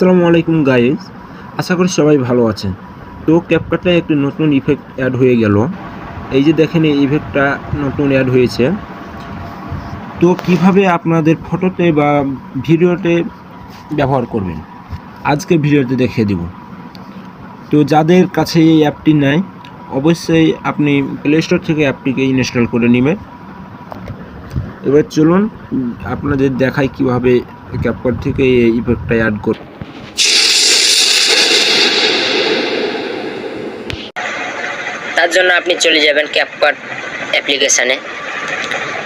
আসসালামু আলাইকুম গাইস, আশা করি সবাই ভালো আছেন। তো ক্যাপকাটে একটি নতুন ইফেক্ট অ্যাড হয়ে গেল। এই যে দেখেন, এই ইফেক্টটা নতুন অ্যাড হয়েছে। তো কিভাবে আপনাদের ফটোতে বা ভিডিওতে ব্যবহার করবেন আজকে ভিডিওতে দেখিয়ে দিব। তো যাদের কাছে এই অ্যাপটি নাই, অবশ্যই আপনি প্লে স্টোর থেকে অ্যাপটিকে ইনস্টল করে নেবেন। এবার চলুন আপনাদের দেখাই কিভাবে ক্যাপকাট থেকে এই ইফেক্টটা অ্যাড করবেন। তার জন্য আপনি চলে যাবেন ক্যাপকাট অ্যাপ্লিকেশানে,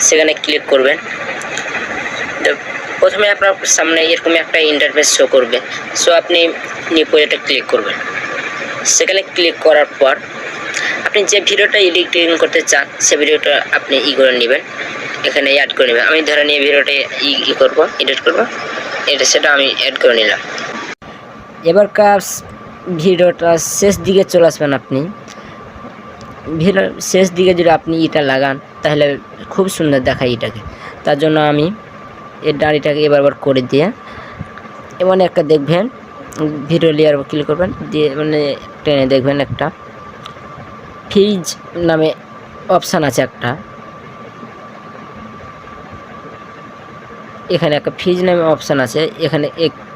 সেখানে ক্লিক করবেন। তো প্রথমে আপনার সামনে এরকম একটা ইন্টারফেস শো করবে। সো আপনি নিউ প্রজেক্টে ক্লিক করবেন। সেখানে ক্লিক করার পর আপনি যে ভিডিওটা এডিটিং করতে চান সে ভিডিওটা আপনি করে নেবেন, এখানে অ্যাড করে নেবেন। আমি ধরে নিয়ে ভিডিওটা করবো, এডিট করবো, সেটা আমি অ্যাড করে নিলাম। এবার ভিডিওটা শেষ দিকে চলে আসবেন। আপনি ভিডিওর শেষ দিকে যদি আপনি এটা লাগান তাহলে খুব সুন্দর দেখায় এটাকে। তার জন্য আমি এর দাড়িটাকে এবার করে দিয়ে এমন একটা দেখবেন ভিডিও লেয়ার ক্লিক করবেন, দিয়ে মানে টেনে দেখবেন একটা ফ্রিজ নামে অপশান আছে একটা, এখানে একটা ফ্রিজ নামে অপশান আছে, এখানে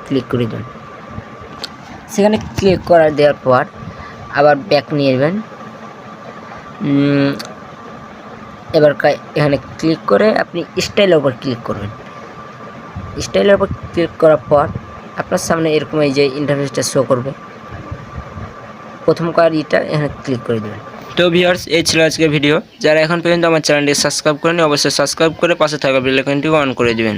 ক্লিক করে দেবেন। সেখানে ক্লিক দেওয়ার পর আবার ব্যাক নিয়ে নেবেন। এবার এখানে ক্লিক করে আপনি স্টাইলের উপর ক্লিক করবেন। স্টাইলের উপর ক্লিক করার পর আপনার সামনে এরকম এই যে ইন্টারফেসটা শো করবে। প্রথম এটা এখানে ক্লিক করে দেবেন। তো ভিউয়ার্স, এই ছিল আজকের ভিডিও। যারা এখন পর্যন্ত আমার চ্যানেলটি সাবস্ক্রাইব করেনি অবশ্যই সাবস্ক্রাইব করে পাশে থাকা বেল আইকনটি অন করে দেবেন।